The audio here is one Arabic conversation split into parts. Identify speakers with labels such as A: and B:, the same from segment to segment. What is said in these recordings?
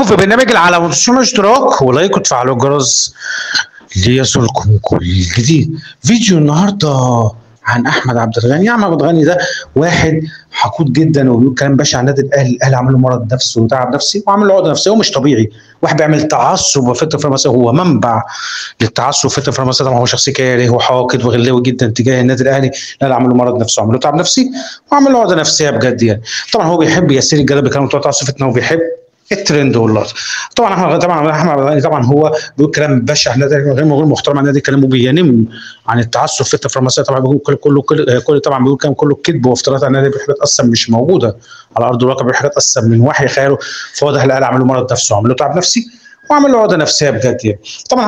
A: معاكم في برنامج العالم، وتشتركوا اشتراك ولايك وتفعلوا الجرس ليصلكم كل جديد. فيديو النهارده عن احمد عبد الغني. احمد عبد الغني ده واحد حقود جدا وبيقول كلام بشع عن النادي الاهلي. الاهلي عمل له مرض نفسي وتعب نفسي وعمل له عقده نفسيه ومش طبيعي. واحد بيعمل تعصب وفتره فرنسيه، هو منبع للتعصب وفتره فرنسيه. طبعا هو شخص كاره وحاقد وغلاوي جدا تجاه النادي الاهلي. الاهلي عمل له مرض نفسي وعمل له تعب نفسي وعمل له عقده نفسيه بجد يعني. طبعا هو بيحب يسير الجلب بكلام بتوع تعصب فتنه وبيحب الترند واللقطه. طبعا احمد عبد الغني طبعا هو بيقول كلام بشع غير محترم عن النادي، كلامه بينم عن التعصب في الفرنسيه. طبعا بيقول كل طبعا بيقول كلام كله كذب وافتراءات عن النادي بحاجات اصلا مش موجوده على ارض الواقع، بحاجات اصلا من وحي خياله. فواضح الاهلي عمل له مرض نفسي وعمل له تعب نفسي وعمل له عقده نفسيه بجد يعني. طبعا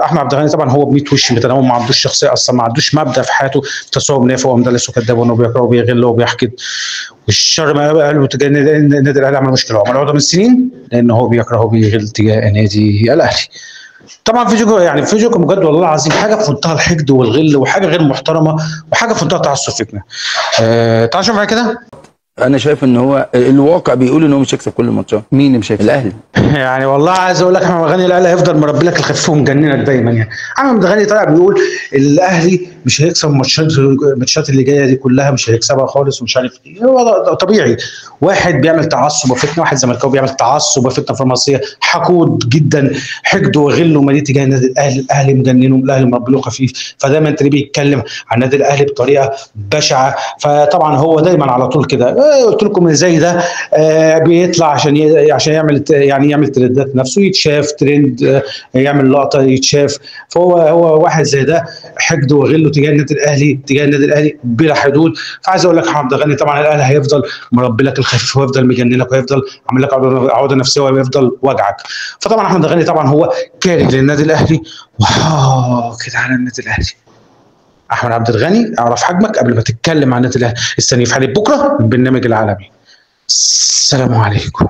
A: احمد عبد الغني طبعا هو ب 100 وش متنوع، ما عندوش شخصيه اصلا، ما عندوش مبدا في حياته، تصور نافع ومدلس وكذاب وانه بيكره وبيغل وبيحقد. والشر ما قاله تجاه النادي الاهلي عمل مشكله وعمل عقده من سنين لان هو بيكره وبيغل تجاه النادي الاهلي. طبعا فيديوكم بجد والله العظيم حاجه في منتهى الحقد والغل وحاجه غير محترمه وحاجه في منتهى التعصب فتنه. تعالوا نشوف معايا كده.
B: انا شايف ان هو الواقع بيقول ان هو مش هيكسب كل الماتشات. مين اللي مش هيكسب؟ الاهلي.
A: يعني والله عايز اقول لك احمد عبد الغني الاهلي هيفضل مربي لك الخفيف ومجننك دايما يعني. احمد عبد الغني طالع بيقول الاهلي مش هيكسب الماتشات اللي جايه دي كلها، مش هيكسبها خالص ومش عارف ايه. هو طبيعي واحد بيعمل تعصب وفتنه، واحد زملكاوي بيعمل تعصب وفتنه فرنسيه، حقود جدا، حقد وغل ومليء تجاه النادي الاهلي. الاهلي مجننه، الاهلي مربي له خفيف، فدايما تلاقيه بيتكلم عن النادي الاهلي بطريقه بشعه. فطبعا هو دايما على طول كده. قلت لكم اللي زي ده بيطلع عشان يعمل ترندات نفسه، يتشاف ترند، يعمل لقطه يتشاف. فهو واحد زي ده حقد وغله تجاه النادي الاهلي بلا حدود. فعايز اقول لك احمد عبد الغني طبعا الاهلي هيفضل مربي لك الخفيف ويفضل مجننك ويفضل عامل لك عقده نفسيه ويفضل وجعك. فطبعا احمد عبد الغني طبعا هو كاره للنادي الاهلي وحاقد على النادي الاهلي. احمد عبد الغني اعرف حجمك قبل ما تتكلم عن النادي الاهلي. استني في حلقه بكره من برنامج العالمي. السلام عليكم.